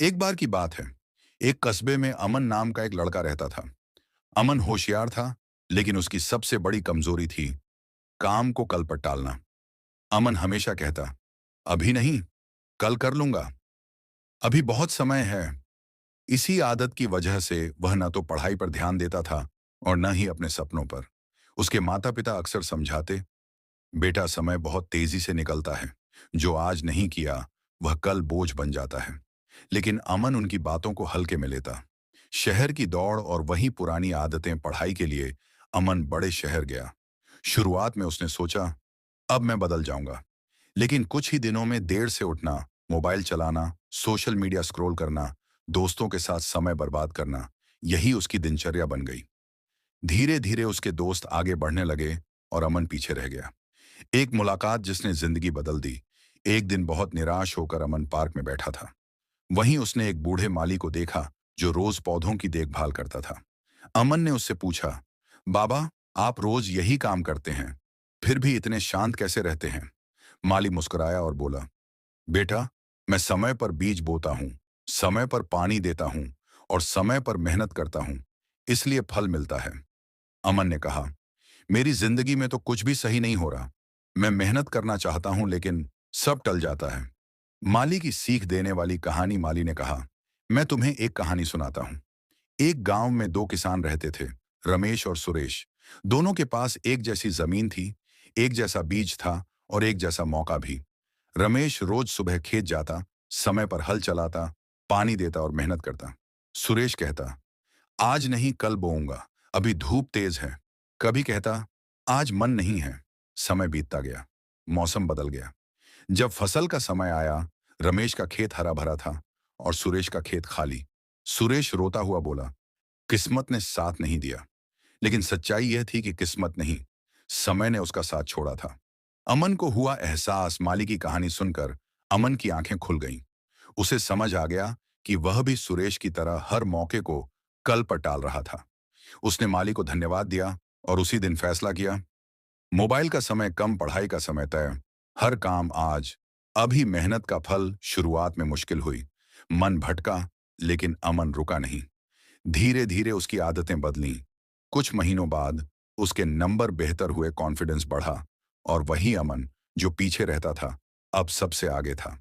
एक बार की बात है। एक कस्बे में अमन नाम का एक लड़का रहता था। अमन होशियार था, लेकिन उसकी सबसे बड़ी कमजोरी थी काम को कल पर टालना। अमन हमेशा कहता, अभी नहीं, कल कर लूंगा, अभी बहुत समय है। इसी आदत की वजह से वह न तो पढ़ाई पर ध्यान देता था और न ही अपने सपनों पर। उसके माता पिता अक्सर समझाते, बेटा समय बहुत तेजी से निकलता है, जो आज नहीं किया वह कल बोझ बन जाता है। लेकिन अमन उनकी बातों को हल्के में लेता। शहर की दौड़ और वही पुरानी आदतें पढ़ाई के लिए अमन बड़े शहर गया। शुरुआत में उसने सोचा, अब मैं बदल जाऊंगा। लेकिन कुछ ही दिनों में देर से उठना, मोबाइल चलाना, सोशल मीडिया स्क्रॉल करना, दोस्तों के साथ समय बर्बाद करना, यही उसकी दिनचर्या बन गई। धीरे धीरे उसके दोस्त आगे बढ़ने लगे और अमन पीछे रह गया। एक मुलाकात जिसने जिंदगी बदल दी। एक दिन बहुत निराश होकर अमन पार्क में बैठा था। वहीं उसने एक बूढ़े माली को देखा, जो रोज पौधों की देखभाल करता था। अमन ने उससे पूछा, बाबा, आप रोज यही काम करते हैं, फिर भी इतने शांत कैसे रहते हैं? माली मुस्कुराया और बोला, बेटा, मैं समय पर बीज बोता हूँ, समय पर पानी देता हूँ और समय पर मेहनत करता हूँ, इसलिए फल मिलता है। अमन ने कहा, मेरी जिंदगी में तो कुछ भी सही नहीं हो रहा। मैं मेहनत करना चाहता हूं, लेकिन सब टल जाता है। माली की सीख देने वाली कहानी। माली ने कहा, मैं तुम्हें एक कहानी सुनाता हूं। एक गांव में दो किसान रहते थे, रमेश और सुरेश। दोनों के पास एक जैसी जमीन थी, एक जैसा बीज था और एक जैसा मौका भी। रमेश रोज सुबह खेत जाता, समय पर हल चलाता, पानी देता और मेहनत करता। सुरेश कहता, आज नहीं कल बोऊंगा, अभी धूप तेज है। कभी कहता, आज मन नहीं है। समय बीतता गया, मौसम बदल गया। जब फसल का समय आया, रमेश का खेत हरा भरा था और सुरेश का खेत खाली। सुरेश रोता हुआ बोला, किस्मत ने साथ नहीं दिया। लेकिन सच्चाई यह थी कि किस्मत नहीं, समय ने उसका साथ छोड़ा था। अमन को हुआ एहसास। माली की कहानी सुनकर अमन की आंखें खुल गईं। उसे समझ आ गया कि वह भी सुरेश की तरह हर मौके को कल पर टाल रहा था। उसने माली को धन्यवाद दिया और उसी दिन फैसला किया, मोबाइल का समय कम, पढ़ाई का समय तय, हर काम आज। अभी मेहनत का फल। शुरुआत में मुश्किल हुई, मन भटका, लेकिन अमन रुका नहीं। धीरे धीरे उसकी आदतें बदलीं। कुछ महीनों बाद उसके नंबर बेहतर हुए, कॉन्फिडेंस बढ़ा और वही अमन जो पीछे रहता था, अब सबसे आगे था।